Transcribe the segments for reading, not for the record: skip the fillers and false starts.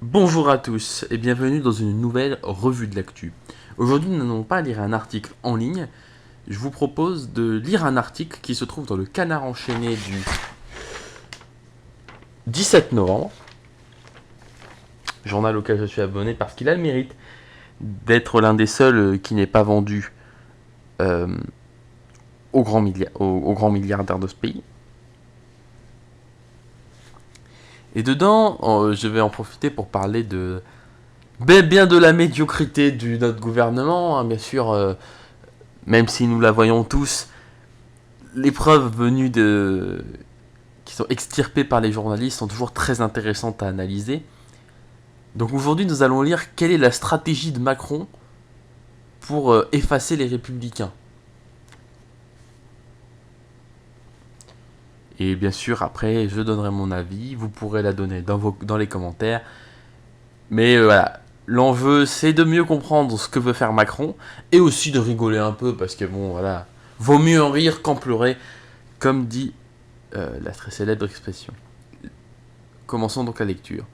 Bonjour à tous et bienvenue dans une nouvelle revue de l'actu. Aujourd'hui, nous n'allons pas lire un article en ligne. Je vous propose de lire un article qui se trouve dans le Canard enchaîné du 17 novembre, journal auquel je suis abonné parce qu'il a le mérite d'être l'un des seuls qui n'est pas vendu euh, aux grands milliardaires de ce pays. Et dedans, je vais en profiter pour parler de bien de la médiocrité de notre gouvernement, hein, bien sûr, même si nous la voyons tous, les preuves venues qui sont extirpées par les journalistes sont toujours très intéressantes à analyser. Donc aujourd'hui, nous allons lire quelle est la stratégie de Macron pour effacer les républicains. Et bien sûr, après, je donnerai mon avis, vous pourrez la donner dans les commentaires. Mais voilà, l'enjeu, c'est de mieux comprendre ce que veut faire Macron, et aussi de rigoler un peu, parce que bon, voilà, vaut mieux en rire qu'en pleurer, comme dit la très célèbre expression. Commençons donc la lecture.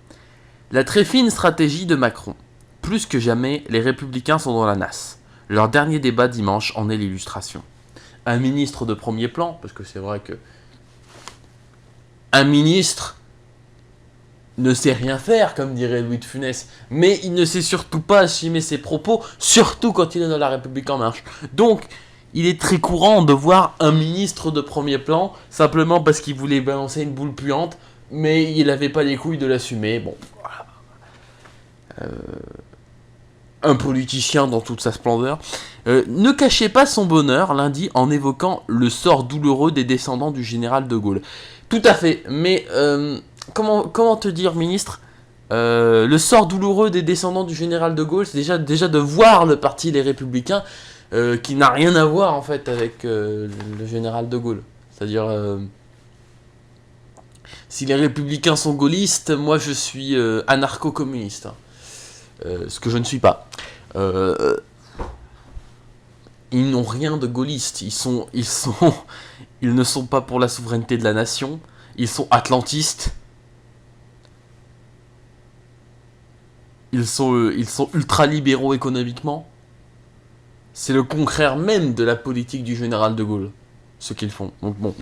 La très fine stratégie de Macron. Plus que jamais, les républicains sont dans la nasse. Leur dernier débat dimanche en est l'illustration. Un ministre de premier plan, parce que c'est vrai que un ministre ne sait rien faire, comme dirait Louis de Funès, mais il ne sait surtout pas assumer ses propos, surtout quand il est dans la République en marche. Donc, il est très courant de voir un ministre de premier plan, simplement parce qu'il voulait balancer une boule puante, mais il n'avait pas les couilles de l'assumer. Bon, voilà. Un politicien dans toute sa splendeur, ne cachait pas son bonheur lundi en évoquant le sort douloureux des descendants du général de Gaulle. Tout à fait, mais comment te dire, ministre, le sort douloureux des descendants du général de Gaulle, c'est déjà de voir le parti Les Républicains, qui n'a rien à voir en fait avec le général de Gaulle. C'est-à-dire, si les Républicains sont gaullistes, moi je suis anarcho-communiste. Ce que je ne suis pas. Euh, ils n'ont rien de gaulliste. Ils ne sont pas pour la souveraineté de la nation. Ils sont atlantistes. Ils sont ultra-libéraux économiquement. C'est le contraire même de la politique du général de Gaulle, ce qu'ils font. Donc bon.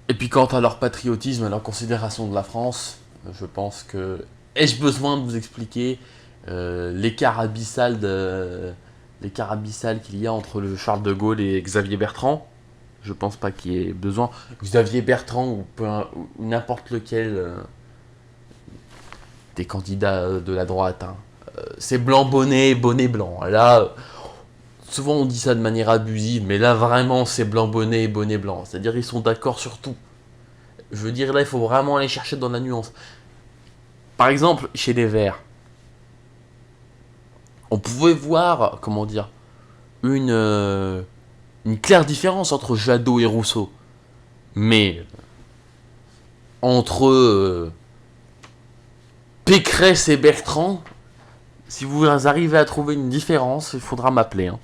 Et puis quant à leur patriotisme, à leur considération de la France, je pense que... Ai-je besoin de vous expliquer l'écart abyssal qu'il y a entre le Charles de Gaulle et Xavier Bertrand? Je pense pas qu'il y ait besoin. Xavier Bertrand ou n'importe lequel des candidats de la droite, hein. C'est blanc bonnet, bonnet blanc. Là, souvent on dit ça de manière abusive, mais là vraiment c'est blanc bonnet, bonnet blanc. C'est-à-dire ils sont d'accord sur tout. Je veux dire là il faut vraiment aller chercher dans la nuance. Par exemple, chez les Verts, on pouvait voir, comment dire, une claire différence entre Jadot et Rousseau. Mais entre Pécresse et Bertrand, si vous arrivez à trouver une différence, il faudra m'appeler, hein.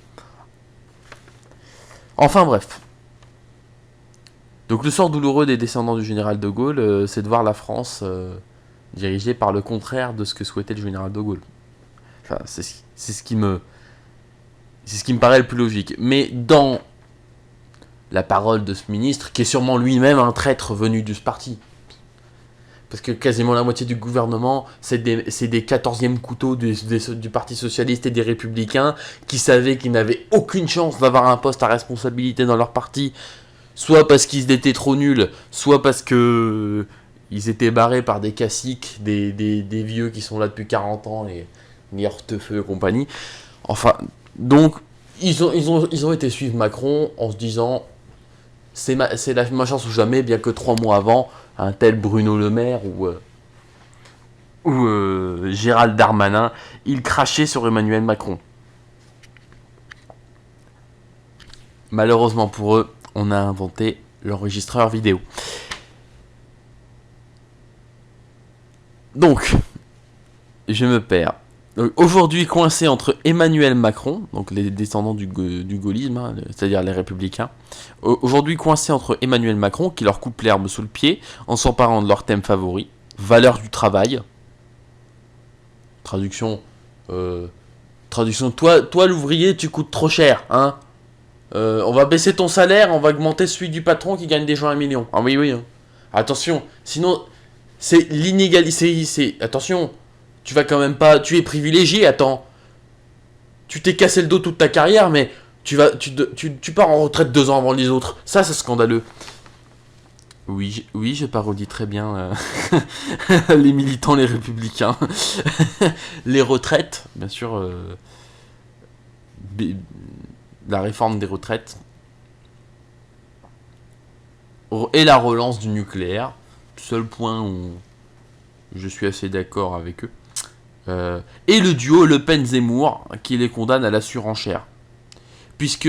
Enfin bref. Donc le sort douloureux des descendants du général de Gaulle, c'est de voir la France dirigée par le contraire de ce que souhaitait le général de Gaulle. Enfin, c'est ce qui me paraît le plus logique. Mais dans la parole de ce ministre, qui est sûrement lui-même un traître venu de ce parti, parce que quasiment la moitié du gouvernement, c'est des 14e couteaux du Parti Socialiste et des Républicains, qui savaient qu'ils n'avaient aucune chance d'avoir un poste à responsabilité dans leur parti, soit parce qu'ils étaient trop nuls, soit parce que ils étaient barrés par des caciques, des vieux qui sont là depuis 40 ans, les Hortefeux et compagnie. Enfin, donc, ils ont été suivre Macron en se disant c'est ma chance ou jamais, bien que 3 mois avant, un tel Bruno Le Maire ou Gérald Darmanin, il crachait sur Emmanuel Macron. Malheureusement pour eux, on a inventé l'enregistreur vidéo. Donc, je me perds. Aujourd'hui coincé entre Emmanuel Macron, donc les descendants du gaullisme, hein, c'est-à-dire les républicains, aujourd'hui coincé entre Emmanuel Macron, qui leur coupe l'herbe sous le pied, en s'emparant de leur thème favori, valeur du travail. Traduction, traduction, toi l'ouvrier, tu coûtes trop cher, hein. On va baisser ton salaire, on va augmenter celui du patron qui gagne déjà 1 million. Ah oui, oui. Hein. Attention, sinon, c'est l'inégalité. Attention, tu vas quand même pas. Tu es privilégié, attends. Tu t'es cassé le dos toute ta carrière, mais tu pars en retraite 2 ans avant les autres. Ça, c'est scandaleux. Oui, oui, je parodie très bien les militants, les républicains. Les retraites, bien sûr. La réforme des retraites. Et la relance du nucléaire. Seul point où je suis assez d'accord avec eux. Et le duo Le Pen-Zemmour qui les condamne à la surenchère. Puisque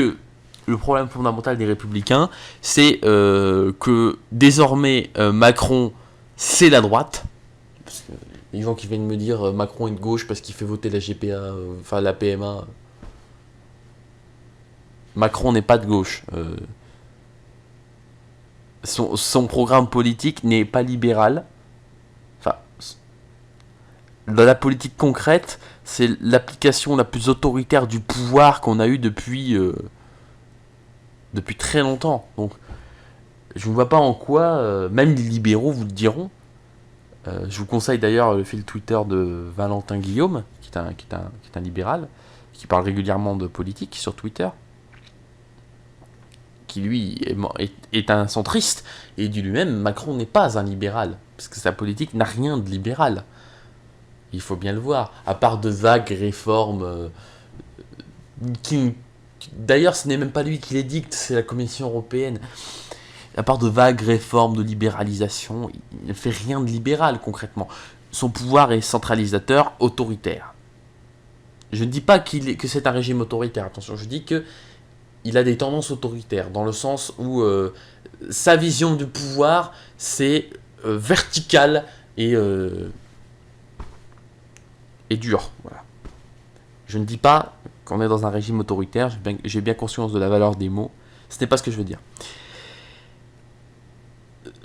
le problème fondamental des Républicains, c'est que désormais Macron, c'est la droite. Parce que les gens qui viennent me dire Macron est de gauche parce qu'il fait voter la GPA, enfin la PMA. Macron n'est pas de gauche. Son programme politique n'est pas libéral. Enfin, dans la politique concrète, c'est l'application la plus autoritaire du pouvoir qu'on a eu depuis très longtemps. Donc, je ne vois pas en quoi, même les libéraux vous le diront. Je vous conseille d'ailleurs le fil Twitter de Valentin Guillaume, qui est un libéral, qui parle régulièrement de politique sur Twitter, qui lui est un centriste, et dit lui-même Macron n'est pas un libéral, parce que sa politique n'a rien de libéral. Il faut bien le voir, à part de vagues réformes d'ailleurs ce n'est même pas lui qui les dicte, c'est la Commission européenne. À part de vagues réformes de libéralisation, il ne fait rien de libéral concrètement. Son pouvoir est centralisateur, autoritaire. Je ne dis pas que c'est un régime autoritaire, attention, je dis que il a des tendances autoritaires, dans le sens où sa vision du pouvoir, c'est vertical et dur. Voilà. Je ne dis pas qu'on est dans un régime autoritaire, j'ai bien conscience de la valeur des mots, ce n'est pas ce que je veux dire.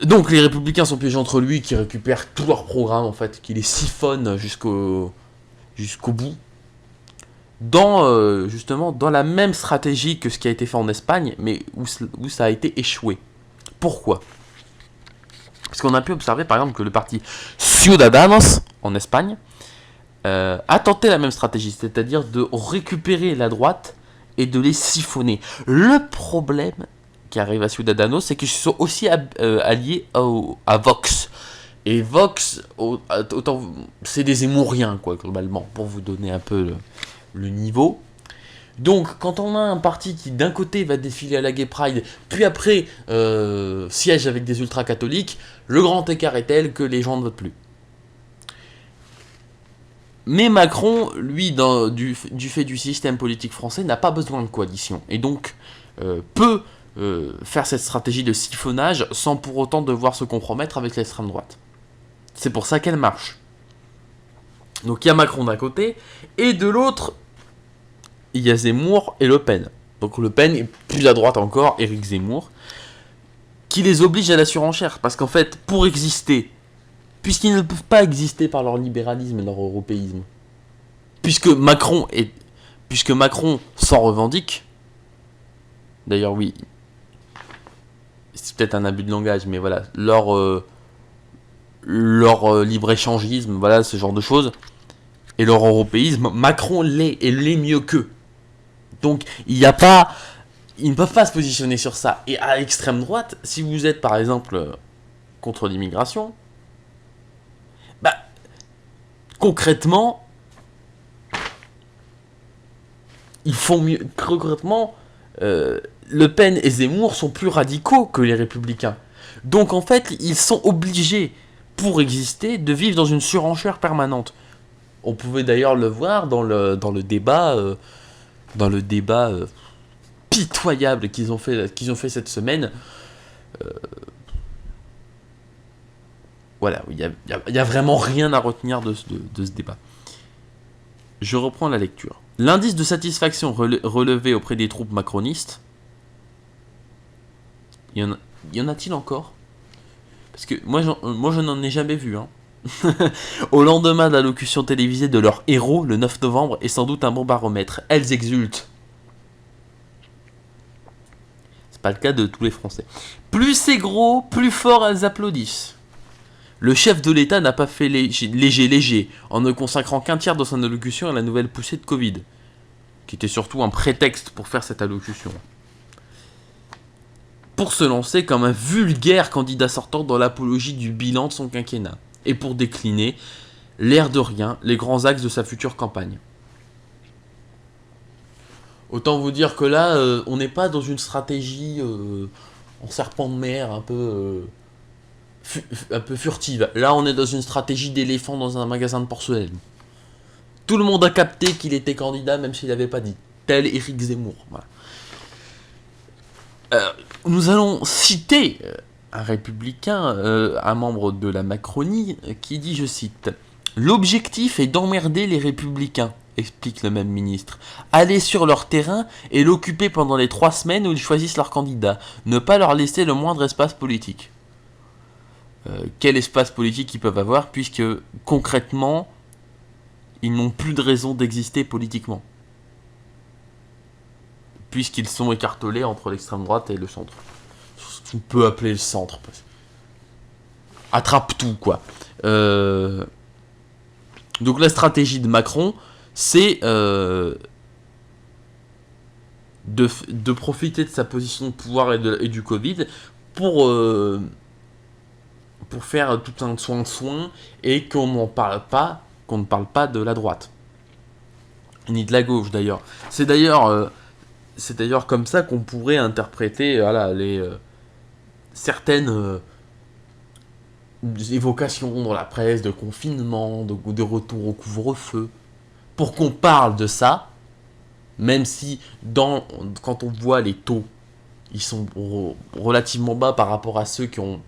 Donc les républicains sont piégés entre lui, qui récupèrent tout leur programme en fait, qui les siphonnent jusqu'au bout, justement dans la même stratégie que ce qui a été fait en Espagne, mais où ça a été échoué. Pourquoi ? Parce qu'on a pu observer par exemple que le parti Ciudadanos en Espagne a tenté la même stratégie, c'est-à-dire de récupérer la droite et de les siphonner. Le problème qui arrive à Ciudadanos, c'est qu'ils sont aussi alliés à Vox. Et Vox, autant, c'est des Zemmouriens, quoi, globalement, pour vous donner un peu le niveau. Donc, quand on a un parti qui, d'un côté, va défiler à la Gay Pride, puis après, siège avec des ultra-catholiques, le grand écart est tel que les gens ne votent plus. Mais Macron, lui, du fait du système politique français, n'a pas besoin de coalition. Et donc, peut faire cette stratégie de siphonnage sans pour autant devoir se compromettre avec l'extrême droite. C'est pour ça qu'elle marche. Donc il y a Macron d'un côté, et de l'autre, il y a Zemmour et Le Pen. Donc Le Pen est plus à droite encore, Éric Zemmour, qui les oblige à la surenchère. Parce qu'en fait, pour exister, puisqu'ils ne peuvent pas exister par leur libéralisme et leur européisme, puisque Macron s'en revendique, d'ailleurs oui, c'est peut-être un abus de langage, mais voilà, leur libre-échangisme, voilà, ce genre de choses, et leur européisme, Macron l'est, et l'est mieux qu'eux. Donc, ils ne peuvent pas se positionner sur ça. Et à l'extrême droite, si vous êtes, par exemple, contre l'immigration, bah, concrètement, ils font mieux. Concrètement, Le Pen et Zemmour sont plus radicaux que les Républicains. Donc, en fait, ils sont obligés, pour exister, de vivre dans une surenchère permanente. On pouvait d'ailleurs le voir dans le débat, pitoyable qu'ils ont fait cette semaine. Voilà, il y a vraiment rien à retenir de ce débat. Je reprends la lecture. L'indice de satisfaction relevé auprès des troupes macronistes, y en a-t-il encore? Parce que moi je n'en ai jamais vu. Hein. Au lendemain de l'allocution télévisée de leur héros, le 9 novembre, est sans doute un bon baromètre. Elles exultent. C'est pas le cas de tous les Français. Plus c'est gros, plus fort elles applaudissent. Le chef de l'État n'a pas fait léger, en ne consacrant qu'un tiers de son allocution à la nouvelle poussée de Covid, qui était surtout un prétexte pour faire cette allocution. Pour se lancer comme un vulgaire candidat sortant dans l'apologie du bilan de son quinquennat, et pour décliner, l'air de rien, les grands axes de sa future campagne. Autant vous dire que là, on n'est pas dans une stratégie en serpent de mer un peu furtive. Là, on est dans une stratégie d'éléphant dans un magasin de porcelaine. Tout le monde a capté qu'il était candidat, même s'il n'avait pas dit. Tel Éric Zemmour. Voilà. Nous allons citer un républicain, un membre de la Macronie, qui dit, je cite, « L'objectif est d'emmerder les républicains, explique le même ministre. Aller sur leur terrain et l'occuper pendant les 3 semaines où ils choisissent leur candidat. Ne pas leur laisser le moindre espace politique. » Quel espace politique ils peuvent avoir, puisque concrètement, ils n'ont plus de raison d'exister politiquement. Puisqu'ils sont écartelés entre l'extrême droite et le centre. Ce qu'on peut appeler le centre. Attrape tout, quoi. Donc la stratégie de Macron, c'est de profiter de sa position de pouvoir et du Covid pour faire tout un soin et qu'on ne parle pas de la droite. Ni de la gauche, d'ailleurs. C'est d'ailleurs comme ça qu'on pourrait interpréter certaines évocations dans la presse de confinement, de retour au couvre-feu, pour qu'on parle de ça, même si quand on voit les taux, ils sont relativement bas par rapport à ceux qui ont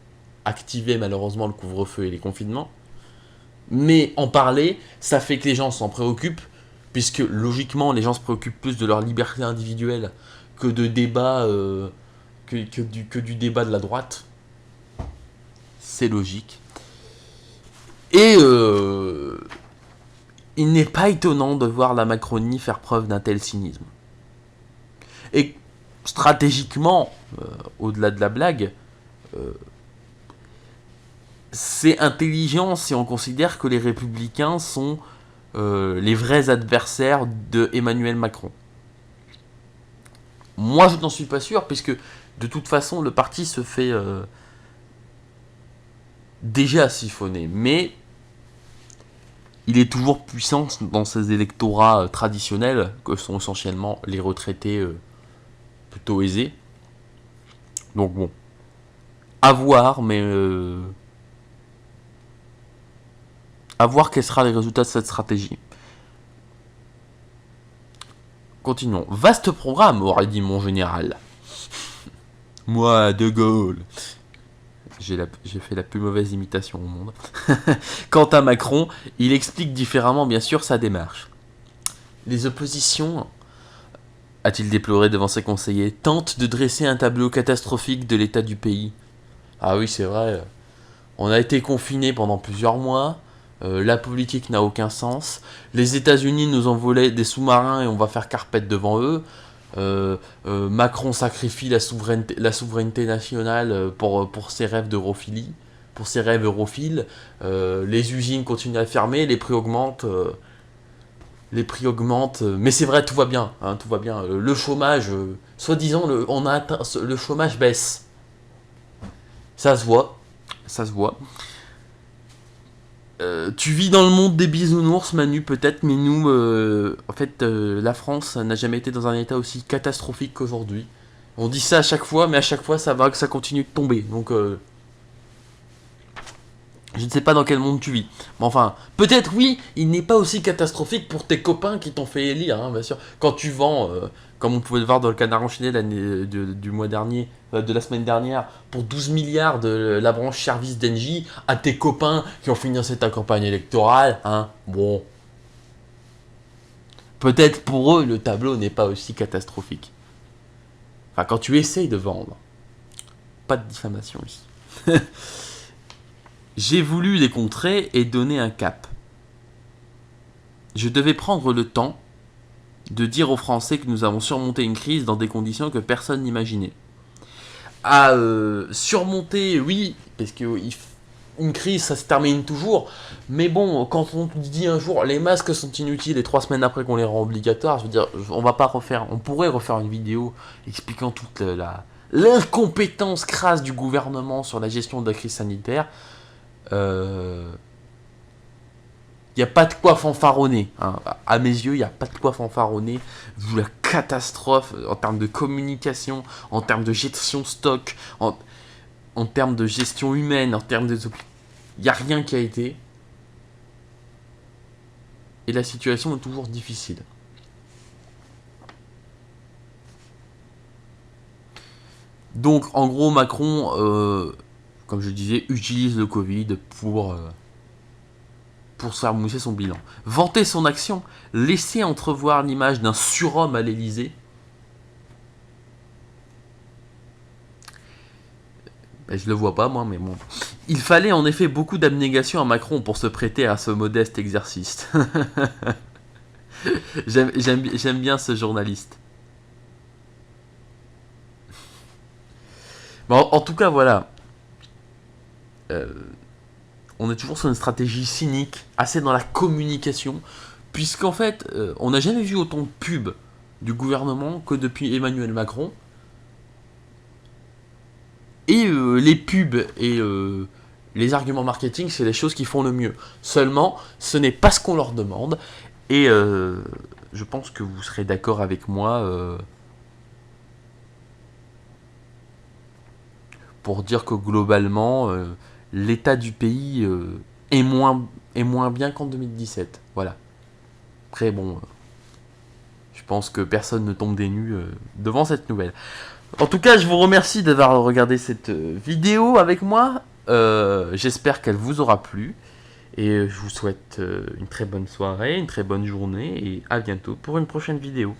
activé malheureusement le couvre-feu et les confinements. Mais en parler, ça fait que les gens s'en préoccupent, puisque logiquement les gens se préoccupent plus de leur liberté individuelle que de débat que du débat de la droite. C'est logique. Et il n'est pas étonnant de voir la Macronie faire preuve d'un tel cynisme. Et stratégiquement, au-delà de la blague, c'est intelligent si on considère que les Républicains sont les vrais adversaires de Emmanuel Macron. Moi, je n'en suis pas sûr, puisque de toute façon, le parti se fait déjà siphonner. Mais il est toujours puissant dans ses électorats traditionnels, que sont essentiellement les retraités plutôt aisés. Donc bon, à voir, mais à voir quels seront les résultats de cette stratégie. Continuons. Vaste programme, aurait dit mon général. Moi, De Gaulle. J'ai fait la plus mauvaise imitation au monde. Quant à Macron, il explique différemment, bien sûr, sa démarche. Les oppositions, a-t-il déploré devant ses conseillers, tentent de dresser un tableau catastrophique de l'état du pays. Ah oui, c'est vrai. On a été confinés pendant plusieurs mois. La politique n'a aucun sens. Les États-Unis nous envolaient des sous-marins et on va faire carpette devant eux. Macron sacrifie la souveraineté nationale pour ses rêves d'europhilie, pour ses rêves europhiles. Les usines continuent à fermer, les prix augmentent. Mais c'est vrai, tout va bien. Hein, tout va bien. Le chômage, soi-disant, le chômage baisse. Ça se voit. Ça se voit. Tu vis dans le monde des bisounours, Manu, peut-être, mais nous, en fait, la France n'a jamais été dans un état aussi catastrophique qu'aujourd'hui. On dit ça à chaque fois, mais à chaque fois, ça continue de tomber. Donc, je ne sais pas dans quel monde tu vis. Mais enfin, peut-être, oui, il n'est pas aussi catastrophique pour tes copains qui t'ont fait élire, hein, bien sûr. Quand tu vends, comme on pouvait le voir dans le Canard enchaîné du mois dernier, de la semaine dernière, pour 12 milliards de la branche service d'Engie, à tes copains qui ont financé ta campagne électorale, hein, bon. peut-être pour eux, le tableau n'est pas aussi catastrophique. Enfin, quand tu essayes de vendre, pas de diffamation ici. J'ai voulu les contrer et donner un cap. Je devais prendre le temps de dire aux Français que nous avons surmonté une crise dans des conditions que personne n'imaginait. À surmonter, oui, parce que une crise, ça se termine toujours. Mais bon, quand on te dit un jour les masques sont inutiles et 3 semaines après qu'on les rend obligatoires, je veux dire, on va pas refaire. On pourrait refaire une vidéo expliquant toute l'incompétence crasse du gouvernement sur la gestion de la crise sanitaire. Il n'y a pas de quoi fanfaronner. Hein. À mes yeux, il n'y a pas de quoi fanfaronner. Vu la catastrophe en termes de communication, en termes de gestion stock, en termes de gestion humaine, en termes de... Il n'y a rien qui a été. Et la situation est toujours difficile. Donc, en gros, Macron, comme je disais, utilise le Covid pour se faire mousser son bilan. Vanter son action, laisser entrevoir l'image d'un surhomme à l'Élysée. Ben, je le vois pas moi, mais bon. Il fallait en effet beaucoup d'abnégation à Macron pour se prêter à ce modeste exercice. J'aime bien ce journaliste. Bon, en tout cas, voilà. On est toujours sur une stratégie cynique, assez dans la communication, puisqu'en fait, on n'a jamais vu autant de pubs du gouvernement que depuis Emmanuel Macron. Et les pubs et les arguments marketing, c'est les choses qui font le mieux. Seulement, ce n'est pas ce qu'on leur demande. Et je pense que vous serez d'accord avec moi pour dire que globalement, l'état du pays est moins bien qu'en 2017. Voilà. Après, bon, je pense que personne ne tombe des nues devant cette nouvelle. En tout cas, je vous remercie d'avoir regardé cette vidéo avec moi. J'espère qu'elle vous aura plu. Et je vous souhaite une très bonne soirée, une très bonne journée. Et à bientôt pour une prochaine vidéo.